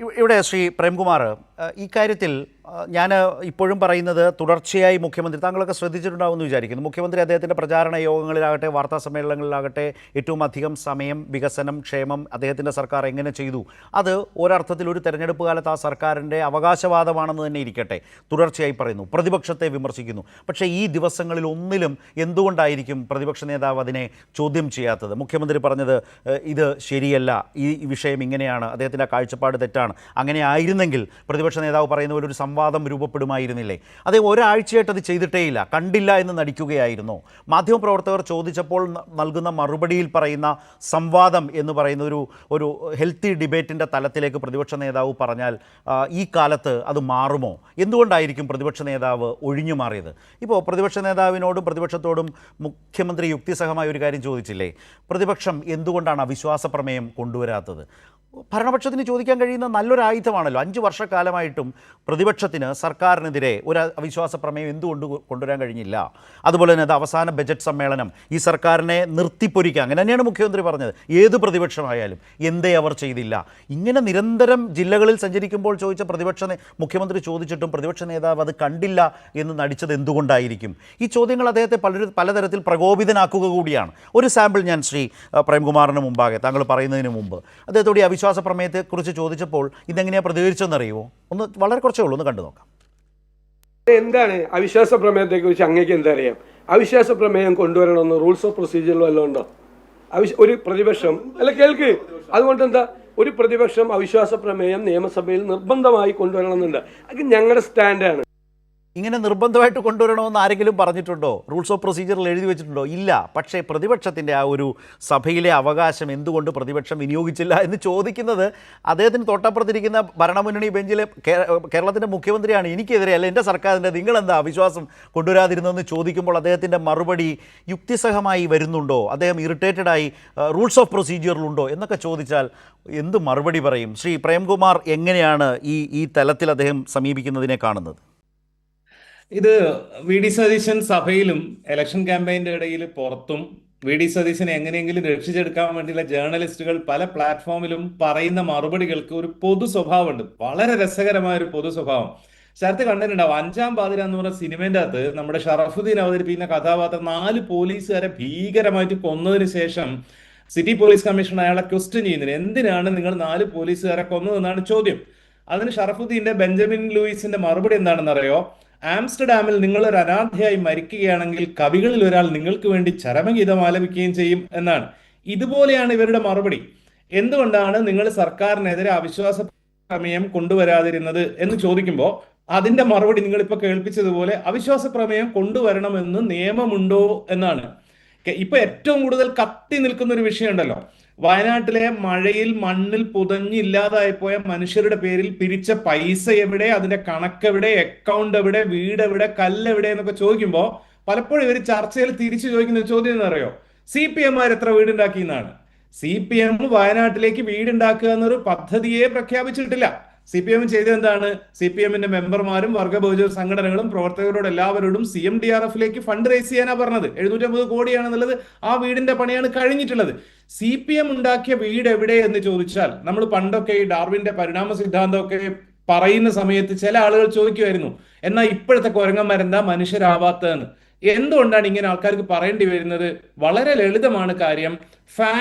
ഇവിടെ ശ്രീ പ്രേംകുമാർ, ഈ കാര്യത്തിൽ ഞാൻ ഇപ്പോഴും പറയുന്നത് തുടർച്ചയായി മുഖ്യമന്ത്രി, താങ്കളൊക്കെ ശ്രദ്ധിച്ചിട്ടുണ്ടാവുമെന്ന് വിചാരിക്കുന്നു, മുഖ്യമന്ത്രി അദ്ദേഹത്തിൻ്റെ പ്രചാരണ യോഗങ്ങളിലാകട്ടെ വാർത്താ സമ്മേളനങ്ങളിലാകട്ടെ ഏറ്റവും അധികം സമയം വികസനം, ക്ഷേമം അദ്ദേഹത്തിൻ്റെ സർക്കാർ എങ്ങനെ ചെയ്തു, അത് ഒരർത്ഥത്തിൽ ഒരു തെരഞ്ഞെടുപ്പ് കാലത്ത് ആ സർക്കാരിൻ്റെ അവകാശവാദമാണെന്ന് തന്നെ ഇരിക്കട്ടെ, തുടർച്ചയായി പറയുന്നു, പ്രതിപക്ഷത്തെ വിമർശിക്കുന്നു. പക്ഷേ ഈ ദിവസങ്ങളിൽ ഒന്നിലും എന്തുകൊണ്ടായിരിക്കും പ്രതിപക്ഷ നേതാവ് അതിനെ ചോദ്യം ചെയ്യാത്തത്? മുഖ്യമന്ത്രി പറഞ്ഞത് ഇത് ശരിയല്ല, ഈ വിഷയം ഇങ്ങനെയാണ്, അദ്ദേഹത്തിൻ്റെ കാഴ്ചപ്പാട് തെറ്റാണ്, അങ്ങനെ ആയിരുന്നെങ്കിൽ പ്രതിപക്ഷ നേതാവ് പറയുന്ന പോലെ ഒരു സംവാദം രൂപപ്പെടുമായിരുന്നില്ലേ? അദ്ദേഹം ഒരാഴ്ചയായിട്ട് അത് ചെയ്തിട്ടേയില്ല, കണ്ടില്ല എന്ന് നടിക്കുകയായിരുന്നു. മാധ്യമപ്രവർത്തകർ ചോദിച്ചപ്പോൾ നൽകുന്ന മറുപടിയിൽ പറയുന്ന സംവാദം എന്ന് പറയുന്ന ഒരു ഹെൽത്തി ഡിബേറ്റിൻ്റെ തലത്തിലേക്ക് പ്രതിപക്ഷ നേതാവ് പറഞ്ഞാൽ ഈ കാലത്ത് അത് മാറുമോ? എന്തുകൊണ്ടായിരിക്കും പ്രതിപക്ഷ നേതാവ് ഒഴിഞ്ഞു മാറിയത്? ഇപ്പോൾ പ്രതിപക്ഷ നേതാവിനോടും പ്രതിപക്ഷത്തോടും മുഖ്യമന്ത്രി യുക്തിസഹമായ ഒരു കാര്യം ചോദിച്ചില്ലേ, പ്രതിപക്ഷം എന്തുകൊണ്ടാണ് അവിശ്വാസ പ്രമേയം കൊണ്ടുവരാത്തത്? ഭരണപക്ഷത്തിന് ചോദിക്കാൻ കഴിയുന്ന നല്ലൊരു ആയുധമാണല്ലോ. 5 വർഷക്കാലമായിട്ടും പ്രതിപക്ഷത്തിന് സർക്കാരിനെതിരെ ഒരു അവിശ്വാസ പ്രമേയം എന്തുകൊണ്ട് കൊണ്ടുവരാൻ കഴിഞ്ഞില്ല? അതുപോലെ തന്നെ അത് അവസാന ബജറ്റ് സമ്മേളനം ഈ സർക്കാരിനെ നിർത്തിപ്പൊരിക്കുക, അങ്ങനെ തന്നെയാണ് മുഖ്യമന്ത്രി പറഞ്ഞത്, ഏത് പ്രതിപക്ഷമായാലും എന്തേ അവർ ചെയ്തില്ല? ഇങ്ങനെ നിരന്തരം ജില്ലകളിൽ സഞ്ചരിക്കുമ്പോൾ ചോദിച്ച മുഖ്യമന്ത്രി ചോദിച്ചിട്ടും പ്രതിപക്ഷ നേതാവ് അത് കണ്ടില്ല എന്ന് നടിച്ചത് എന്തുകൊണ്ടായിരിക്കും? ഈ ചോദ്യങ്ങൾ അദ്ദേഹത്തെ പലതരത്തിൽ പ്രകോപിതനാക്കുക കൂടിയാണ്. ഒരു സാമ്പിൾ ഞാൻ ശ്രീ പ്രേംകുമാറിന് മുമ്പാകെ, താങ്കൾ പറയുന്നതിന് മുമ്പ് അദ്ദേഹത്തോട് അവിശ്വാസ പ്രമേയത്തെക്കുറിച്ച് ചോദിച്ചപ്പോൾ ഇതെങ്ങനെയാണ് പ്രതികരിച്ചെന്നറിയുമോ? വളരെ കുറച്ചേ ഉള്ളൂ, ഒന്ന് കണ്ടു നോക്കാം. എന്താണ് അവിശ്വാസ പ്രമേയത്തെ കുറിച്ച് അങ്ങേക്ക് എന്താ അറിയാം? അവിശ്വാസ പ്രമേയം കൊണ്ടുവരണമെന്ന് റൂൾസ് ഓഫ് പ്രൊസീജിയറിൽ വല്ലതും ഉണ്ടോ? ഒരു പ്രതിപക്ഷം അല്ല, കേൾക്ക്, അതുകൊണ്ട് എന്താ ഒരു പ്രതിപക്ഷം അവിശ്വാസ പ്രമേയം നിയമസഭയിൽ നിർബന്ധമായി കൊണ്ടുവരണമെന്നുണ്ട്. അത് ഞങ്ങളുടെ സ്റ്റാൻഡാണ്. ഇങ്ങനെ നിർബന്ധമായിട്ട് കൊണ്ടുവരണമെന്ന് ആരെങ്കിലും പറഞ്ഞിട്ടുണ്ടോ? റൂൾസ് ഓഫ് പ്രൊസീജിയറിൽ എഴുതി വെച്ചിട്ടുണ്ടോ? ഇല്ല. പക്ഷേ പ്രതിപക്ഷത്തിൻ്റെ ആ ഒരു സഭയിലെ അവകാശം എന്തുകൊണ്ട് പ്രതിപക്ഷം വിനിയോഗിച്ചില്ല എന്ന് ചോദിക്കുന്നത് അദ്ദേഹത്തിന് തൊട്ടപ്പുറത്തിരിക്കുന്ന ഭരണമുന്നണി ബെഞ്ചിലെ കേരളത്തിൻ്റെ മുഖ്യമന്ത്രിയാണ്. എനിക്കെതിരെ അല്ല, എൻ്റെ സർക്കാരിൻ്റെ നിങ്ങളെന്താ അവിശ്വാസം കൊണ്ടുവരാതിരുന്നതെന്ന് ചോദിക്കുമ്പോൾ അദ്ദേഹത്തിൻ്റെ മറുപടി യുക്തിസഹമായി വരുന്നുണ്ടോ? അദ്ദേഹം ഇറിറ്റേറ്റഡായി റൂൾസ് ഓഫ് പ്രൊസീജിയറിലുണ്ടോ എന്നൊക്കെ ചോദിച്ചാൽ എന്ത് മറുപടി പറയും? ശ്രീ പ്രേംകുമാർ എങ്ങനെയാണ് ഈ തലത്തിൽ അദ്ദേഹം സമീപിക്കുന്നതിനെ കാണുന്നത്? ഇത് വി ഡി സതീശൻ സഭയിലും ഇലക്ഷൻ ക്യാമ്പയിന്റെ ഇടയിൽ പുറത്തും വി ഡി സതീശനെ എങ്ങനെയെങ്കിലും രക്ഷിച്ചെടുക്കാൻ വേണ്ടിയുള്ള ജേർണലിസ്റ്റുകൾ പല പ്ലാറ്റ്ഫോമിലും പറയുന്ന മറുപടികൾക്ക് ഒരു പൊതു സ്വഭാവമുണ്ട്, വളരെ രസകരമായ ഒരു പൊതു സ്വഭാവം. ശരത്ത് കണ്ടിട്ടുണ്ടാവും, 5-ാം പാതിര എന്ന് പറഞ്ഞ സിനിമേന്റെ അകത്ത് നമ്മുടെ ഷറഫുദ്ദീൻ അവതരിപ്പിക്കുന്ന കഥാപാത്രം 4 പോലീസുകാരെ ഭീകരമായിട്ട് കൊന്നതിന് ശേഷം സിറ്റി പോലീസ് കമ്മീഷണർ അയാളെ ക്വസ്റ്റ്യൻ ചെയ്യുന്നത്, എന്തിനാണ് നിങ്ങൾ 4 പോലീസുകാരെ കൊന്നതെന്നാണ് ചോദ്യം. അതിന് ഷറഫുദ്ദീന്റെ ബെഞ്ചമിൻ ലൂയിസിന്റെ മറുപടി എന്താണെന്ന് അറിയോ? ആംസ്റ്റർഡാമിൽ നിങ്ങൾ ഒരു അനാഥയായി മരിക്കുകയാണെങ്കിൽ കവികളിൽ ഒരാൾ നിങ്ങൾക്ക് വേണ്ടി ചരമഗീതം ആലപിക്കുകയും ചെയ്യും എന്നാണ്. ഇതുപോലെയാണ് ഇവരുടെ മറുപടി. എന്തുകൊണ്ടാണ് നിങ്ങൾ സർക്കാരിനെതിരെ അവിശ്വാസ പ്രമേയം കൊണ്ടുവരാതിരുന്നത് എന്ന് ചോദിക്കുമ്പോൾ അതിന്റെ മറുപടി നിങ്ങൾ ഇപ്പൊ കേൾപ്പിച്ചതുപോലെ അവിശ്വാസ പ്രമേയം കൊണ്ടുവരണമെന്ന് നിയമമുണ്ടോ എന്നാണ്. ഇപ്പൊ ഏറ്റവും കൂടുതൽ കത്തി നിൽക്കുന്ന ഒരു വിഷയമുണ്ടല്ലോ, വയനാട്ടിലെ മഴയിൽ മണ്ണിൽ പുതഞ്ഞില്ലാതായി പോയ മനുഷ്യരുടെ പേരിൽ പിരിച്ച പൈസ എവിടെ, അതിന്റെ കണക്കെവിടെ, അക്കൗണ്ട് എവിടെ, വീട് എവിടെ, കല്ലെവിടെ എന്നൊക്കെ ചോദിക്കുമ്പോൾ പലപ്പോഴും ഇവർ ചർച്ചയിൽ തിരിച്ചു ചോദിക്കുന്ന ചോദ്യം എന്ന് അറിയോ? CPM എത്ര വീടുണ്ടാക്കി എന്നാണ്. CPM വയനാട്ടിലേക്ക് വീടുണ്ടാക്കുക എന്നൊരു പദ്ധതിയെ പ്രഖ്യാപിച്ചിട്ടില്ല. CPM ചെയ്തത് എന്താണ്? CPMന്റെ മെമ്പർമാരും വർഗ ബഹുജന സംഘടനകളും പ്രവർത്തകരോട് എല്ലാവരോടും CMDRFലേക്ക് ഫണ്ട് റേസ് ചെയ്യാനാ പറഞ്ഞത്. 750 കോടിയാണെന്നുള്ളത് ആ വീടിന്റെ പണിയാണ് കഴിഞ്ഞിട്ടുള്ളത്. CPM ഉണ്ടാക്കിയ വീട് എവിടെ എന്ന് ചോദിച്ചാൽ, നമ്മൾ പണ്ടൊക്കെ ഈ ഡാർവിന്റെ പരിണാമ സിദ്ധാന്തമൊക്കെ പറയുന്ന സമയത്ത് ചില ആളുകൾ ചോദിക്കുമായിരുന്നു, എന്നാൽ ഇപ്പോഴത്തെ കുരങ്ങന്മാരെന്താ മനുഷ്യരാവാത്തതെന്ന്. എന്തുകൊണ്ടാണ് ഇങ്ങനെ ആൾക്കാർക്ക് പറയേണ്ടി വരുന്നത്? വളരെ ലളിതമാണ് കാര്യം.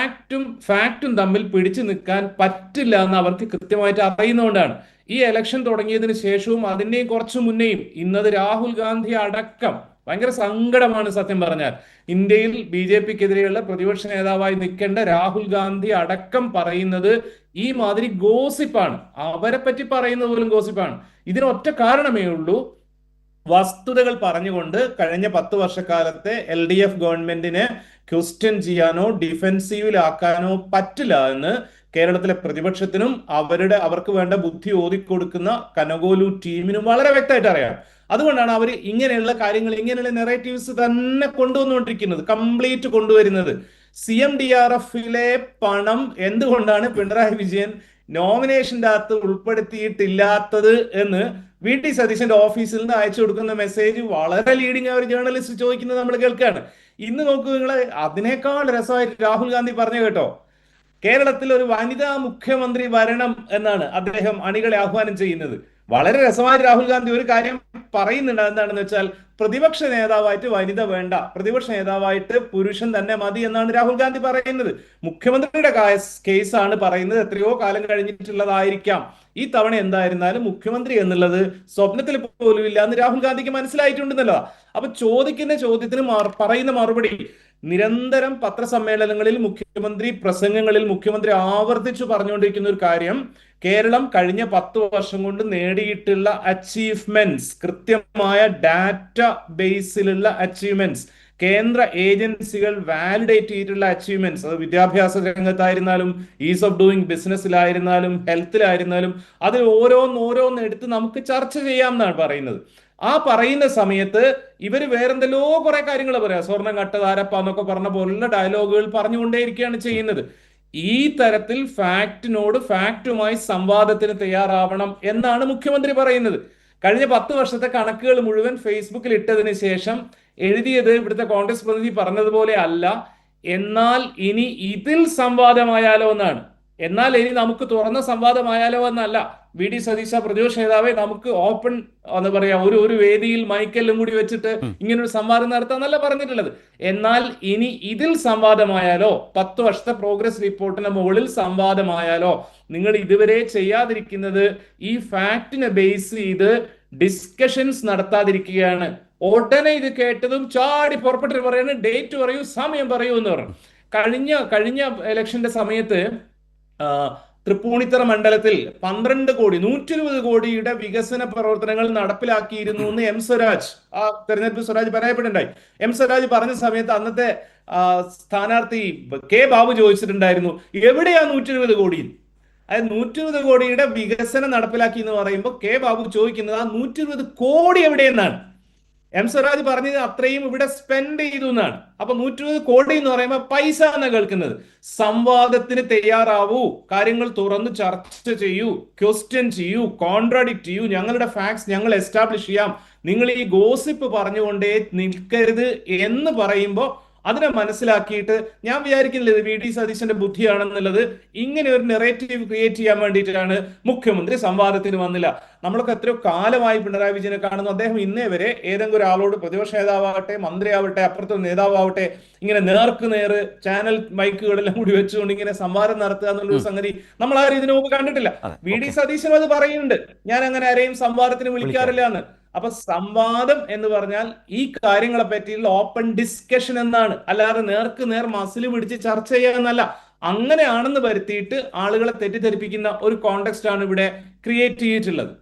ഫാക്റ്റും തമ്മിൽ പിടിച്ചു നിൽക്കാൻ പറ്റില്ല എന്ന് അവർക്ക് കൃത്യമായിട്ട് അറിയുന്നതുകൊണ്ടാണ്. ഈ ഇലക്ഷൻ തുടങ്ങിയതിന് ശേഷവും അതിന്റെയും കുറച്ചു മുന്നേയും ഇന്നത് രാഹുൽ ഗാന്ധി അടക്കം, ഭയങ്കര സങ്കടമാണ് സത്യം പറഞ്ഞാൽ, ഇന്ത്യയിൽ BJPക്കെതിരെയുള്ള പ്രതിപക്ഷ നേതാവായി നിൽക്കേണ്ട രാഹുൽ ഗാന്ധി അടക്കം പറയുന്നത് ഈ മാതിരി ഗോസിപ്പാണ്. അവരെ പറ്റി പറയുന്നത് പോലും ഗോസിപ്പാണ്. ഇതിനൊറ്റ കാരണമേ ഉള്ളൂ, വസ്തുതകൾ പറഞ്ഞുകൊണ്ട് കഴിഞ്ഞ 10 വർഷക്കാലത്തെ LDF ഗവൺമെന്റിനെ ക്വസ്റ്റ്യൻ ചെയ്യാനോ ഡിഫെൻസീവിലാക്കാനോ പറ്റില്ല എന്ന് കേരളത്തിലെ പ്രതിപക്ഷത്തിനും അവർക്ക് വേണ്ട ബുദ്ധി ഓതിക്കൊടുക്കുന്ന കനകോലു ടീമിനും വളരെ വ്യക്തമായിട്ട് അറിയാം. അതുകൊണ്ടാണ് അവർ ഇങ്ങനെയുള്ള കാര്യങ്ങൾ, ഇങ്ങനെയുള്ള നെറേറ്റീവ്സ് തന്നെ കൊണ്ടുവന്നുകൊണ്ടിരിക്കുന്നത്, കംപ്ലീറ്റ് കൊണ്ടുവരുന്നത്. CMDRFിലെ പണം എന്തുകൊണ്ടാണ് പിണറായി വിജയൻ നോമിനേഷന്റെ അകത്ത് ഉൾപ്പെടുത്തിയിട്ടില്ലാത്തത് എന്ന് VT സതീശന്റെ ഓഫീസിൽ നിന്ന് അയച്ചു കൊടുക്കുന്ന മെസ്സേജ് വളരെ ലീഡിംഗ് ഒരു ജേർണലിസ്റ്റ് ചോദിക്കുന്നത് നമ്മൾ കേൾക്കുകയാണ്. ഇന്ന് നോക്കൂ നിങ്ങൾ, അതിനേക്കാൾ രസമായിട്ട് രാഹുൽ ഗാന്ധി പറഞ്ഞു കേട്ടോ, കേരളത്തിൽ ഒരു വനിതാ മുഖ്യമന്ത്രി വരണം എന്നാണ് അദ്ദേഹം അണികളെ ആഹ്വാനം ചെയ്യുന്നത്. വളരെ രസമായി രാഹുൽ ഗാന്ധി ഒരു കാര്യം പറയുന്നുണ്ട്. എന്താണെന്ന് വെച്ചാൽ പ്രതിപക്ഷ നേതാവായിട്ട് വനിത വേണ്ട, പ്രതിപക്ഷ നേതാവായിട്ട് പുരുഷൻ തന്നെ മതി എന്നാണ് രാഹുൽ ഗാന്ധി പറയുന്നത്. മുഖ്യമന്ത്രിയുടെ കേസാണ് പറയുന്നത്. എത്രയോ കാലം കഴിഞ്ഞിട്ടുള്ളതായിരിക്കാം. ഈ തവണ എന്തായിരുന്നാലും മുഖ്യമന്ത്രി എന്നുള്ളത് സ്വപ്നത്തിൽ പോലും ഇല്ല എന്ന് രാഹുൽ ഗാന്ധിക്ക് മനസ്സിലായിട്ടുണ്ടെന്നല്ലോ. അപ്പൊ ചോദിക്കുന്ന ചോദ്യത്തിന് പറയുന്ന മറുപടി നിരന്തരം പത്രസമ്മേളനങ്ങളിൽ, മുഖ്യമന്ത്രി പ്രസംഗങ്ങളിൽ മുഖ്യമന്ത്രി ആവർത്തിച്ചു പറഞ്ഞുകൊണ്ടിരിക്കുന്ന ഒരു കാര്യം, കേരളം കഴിഞ്ഞ 10 വർഷം കൊണ്ട് നേടിയിട്ടുള്ള അച്ചീവ്മെന്റ്സ്, കൃത്യമായ ഡാറ്റ ബേസിലുള്ള അച്ചീവ്മെന്റ്സ്, കേന്ദ്ര ഏജൻസികൾ വാലിഡേറ്റ് ചെയ്തിട്ടുള്ള അച്ചീവ്മെന്റ്സ്, അത് വിദ്യാഭ്യാസ രംഗത്തായിരുന്നാലും ഈസ് ഓഫ് ഡൂയിങ് ബിസിനസ്സിലായിരുന്നാലും ഹെൽത്തിലായിരുന്നാലും, അതിൽ ഓരോന്ന് എടുത്ത് നമുക്ക് ചർച്ച ചെയ്യാം എന്നാണ് പറയുന്നത്. ആ പറയുന്ന സമയത്ത് ഇവർ വേറെന്തെല്ലോ കുറെ കാര്യങ്ങൾ പറയാം. സ്വർണം കട്ടതാരപ്പ എന്നൊക്കെ പറഞ്ഞ പോലുള്ള ഡയലോഗുകൾ പറഞ്ഞുകൊണ്ടേയിരിക്കുകയാണ് ചെയ്യുന്നത്. ഈ തരത്തിൽ ഫാക്റ്റുമായി സംവാദത്തിന് തയ്യാറാവണം എന്നാണ് മുഖ്യമന്ത്രി പറയുന്നത്. കഴിഞ്ഞ 10 വർഷത്തെ കണക്കുകൾ മുഴുവൻ ഫേസ്ബുക്കിൽ ഇട്ടതിന് ശേഷം എഴുതിയത് ഇവിടുത്തെ കോൺഗ്രസ് പ്രതിനിധി പറഞ്ഞതുപോലെ അല്ല. എന്നാൽ ഇനി ഇതിൽ സംവാദമായാലോ എന്നാണ്. എന്നാൽ ഇനി നമുക്ക് തുറന്ന സംവാദമായാലോ എന്നല്ല. വി ഡി സതീശ പ്രതിപക്ഷ നേതാവെ, നമുക്ക് ഓപ്പൺ എന്താ പറയാ, ഒരു വേദിയിൽ മൈക്കെല്ലാം കൂടി വെച്ചിട്ട് ഇങ്ങനൊരു സംവാദം നടത്താന്നല്ല പറഞ്ഞിട്ടുള്ളത്. എന്നാൽ ഇനി ഇതിൽ സംവാദമായാലോ, 10 വർഷത്തെ പ്രോഗ്രസ് റിപ്പോർട്ടിന് മുകളിൽ സംവാദമായാലോ, നിങ്ങൾ ഇതുവരെ ചെയ്യാതിരിക്കുന്നത് ഈ ഫാക്ടിനെ ബേസ് ചെയ്ത് ഡിസ്കഷൻസ് നടത്താതിരിക്കുകയാണ്. ഉടനെ ഇത് കേട്ടതും ചാടി പുറപ്പെട്ടിട്ട് പറയുന്നത് ഡേറ്റ് പറയൂ, സമയം പറയൂ എന്ന് പറഞ്ഞു. കഴിഞ്ഞ ഇലക്ഷന്റെ സമയത്ത് തൃപ്പൂണിത്തറ മണ്ഡലത്തിൽ 120 കോടിയുടെ വികസന പ്രവർത്തനങ്ങൾ നടപ്പിലാക്കിയിരുന്നു എന്ന് എം സ്വരാജ്, ആ തെരഞ്ഞെടുപ്പ് സ്വരാജ് പരാജയപ്പെട്ടുണ്ടായി. എം സ്വരാജ് പറഞ്ഞ സമയത്ത് അന്നത്തെ സ്ഥാനാർത്ഥി കെ ബാബു ചോദിച്ചിട്ടുണ്ടായിരുന്നു, എവിടെയാ 120 കോടി? അതായത് 120 കോടിയുടെ വികസനം നടപ്പിലാക്കി എന്ന് പറയുമ്പോൾ കെ ബാബു ചോദിക്കുന്നത് ആ 120 കോടി എവിടെയെന്നാണ്. എം സ്വരാജ് പറഞ്ഞത് അത്രയും ഇവിടെ സ്പെൻഡ് ചെയ്തു എന്നാണ്. അപ്പൊ 120 കോടി എന്ന് പറയുമ്പോൾ പൈസ എന്നാ കേൾക്കുന്നത്. സംവാദത്തിന് തയ്യാറാവൂ, കാര്യങ്ങൾ തുറന്ന് ചർച്ച ചെയ്യൂ, ക്വസ്റ്റ്യൻ ചെയ്യൂ, കോൺട്രാഡിക്ട് ചെയ്യൂ, ഞങ്ങളുടെ ഫാക്ട്സ് ഞങ്ങൾ എസ്റ്റാബ്ലിഷ് ചെയ്യാം, നിങ്ങൾ ഈ ഗോസിപ്പ് പറഞ്ഞുകൊണ്ടേ നിൽക്കരുത് എന്ന് പറയുമ്പോൾ അതിനെ മനസ്സിലാക്കിയിട്ട്, ഞാൻ വിചാരിക്കുന്നില്ല ഇത് വി ഡി സതീശന്റെ ബുദ്ധിയാണെന്നുള്ളത്, ഇങ്ങനെ ഒരു നെറേറ്റീവ് ക്രിയേറ്റ് ചെയ്യാൻ വേണ്ടിയിട്ടാണ് മുഖ്യമന്ത്രി സംവാദത്തിന് വന്നില്ല. നമ്മളൊക്കെ എത്രയോ കാലമായി പിണറായി വിജയനെ കാണുന്നു. അദ്ദേഹം ഇന്നേ വരെ ഏതെങ്കിലും ഒരാളോട്, പ്രതിപക്ഷ നേതാവാകട്ടെ, മന്ത്രിയാവട്ടെ, അപ്പുറത്തെ നേതാവാവട്ടെ, ഇങ്ങനെ നേർ ചാനൽ മൈക്കുകളെല്ലാം കൂടി വെച്ചുകൊണ്ട് ഇങ്ങനെ സംവാദം നടത്തുക എന്നുള്ളൊരു സംഗതി നമ്മൾ ആരും ഇതിനു മുമ്പ് കണ്ടിട്ടില്ല. വി ഡി സതീശനും അത് പറയുന്നുണ്ട്, ഞാൻ അങ്ങനെ ആരെയും സംവാദത്തിന് വിളിക്കാറില്ല എന്ന്. അപ്പൊ സംവാദം എന്ന് പറഞ്ഞാൽ ഈ കാര്യങ്ങളെ പറ്റിയുള്ള ഓപ്പൺ ഡിസ്കഷൻ എന്നാണ്, അല്ലാതെ നേർക്ക് നേർ മസിൽ പിടിച്ച് ചർച്ച ചെയ്യാന്നല്ല. അങ്ങനെയാണെന്ന് വരുത്തിയിട്ട് ആളുകളെ തെറ്റിദ്ധരിപ്പിക്കുന്ന ഒരു കോണ്ടെക്സ്റ്റ് ആണ് ഇവിടെ ക്രിയേറ്റ് ചെയ്തിട്ടുള്ളത്.